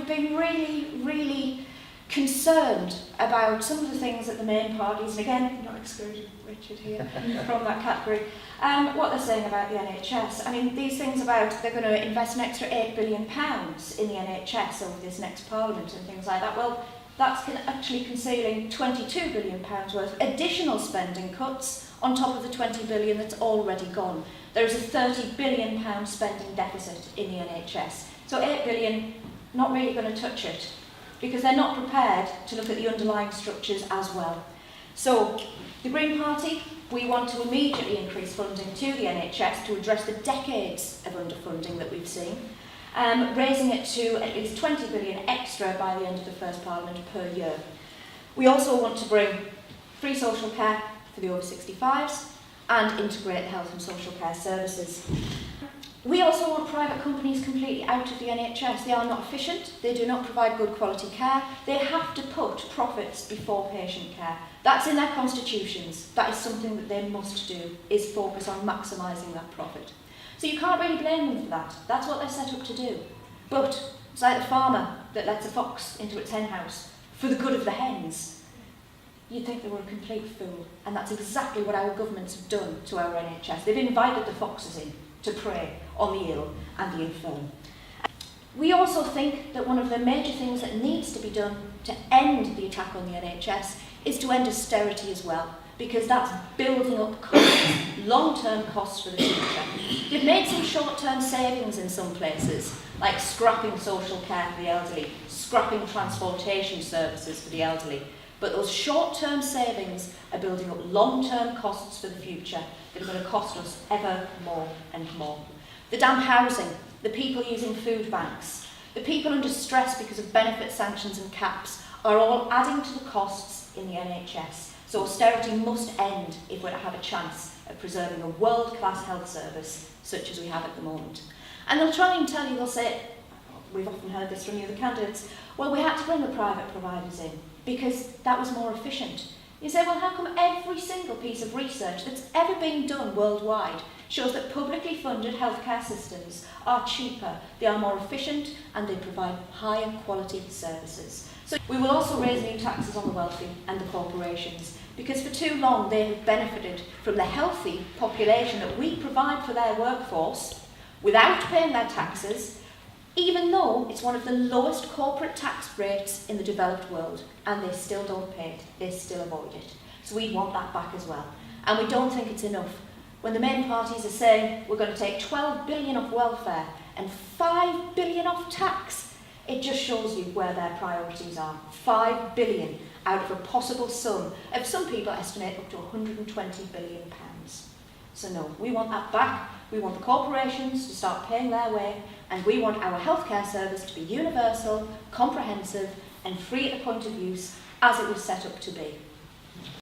been really concerned about some of the things that the main parties, and again, not excluding Richard here from that category, what they're saying about the NHS. I mean, these things about they're going to invest an extra £8 billion in the NHS over this next Parliament and things like that. Well, that's actually concealing £22 billion worth of additional spending cuts on top of the £20 billion that's already gone. There is a £30 billion spending deficit in the NHS. So £8 billion, not really going to touch it, because they're not prepared to look at the underlying structures as well. So, the Green Party, we want to immediately increase funding to the NHS to address the decades of underfunding that we've seen, raising it to at least £20 billion extra by the end of the first Parliament per year. We also want to bring free social care for the over 65s and integrate health and social care services. We also want private companies completely out of the NHS. They are not efficient, they do not provide good quality care, they have to put profits before patient care. That's in their constitutions. That is something that they must do, is focus on maximising that profit. So you can't really blame them for that. That's what they're set up to do. But it's like the farmer that lets a fox into its hen house for the good of the hens. You'd think they were a complete fool. And that's exactly what our governments have done to our NHS. They've invited the foxes in to prey on the ill and the infirm. We also think that one of the major things that needs to be done to end the attack on the NHS is to end austerity as well, because that's building up costs, long-term costs for the future. They've made some short-term savings in some places, like scrapping social care for the elderly, scrapping transportation services for the elderly, but those short-term savings are building up long-term costs for the future that are going to cost us ever more and more. The damp housing, the people using food banks, the people under stress because of benefit sanctions and caps are all adding to the costs in the NHS. So austerity must end if we're to have a chance of preserving a world-class health service such as we have at the moment. And they'll try and tell you, they'll say, we've often heard this from the other candidates, well, we had to bring the private providers in because that was more efficient. You say, well, how come every single piece of research that's ever been done worldwide shows that publicly funded healthcare systems are cheaper, they are more efficient, and they provide higher quality services? So we will also raise new taxes on the wealthy and the corporations, because for too long they have benefited from the healthy population that we provide for their workforce without paying their taxes, even though it's one of the lowest corporate tax rates in the developed world, and they still don't pay it, they still avoid it. So we want that back as well. And we don't think it's enough. When the main parties are saying we're going to take £12 billion off welfare and £5 billion off tax, it just shows you where their priorities are. £5 billion out of a possible sum of, some people estimate, up to £120 billion. So no, we want that back. We want the corporations to start paying their way, and we want our healthcare service to be universal, comprehensive, and free at the point of use, as it was set up to be.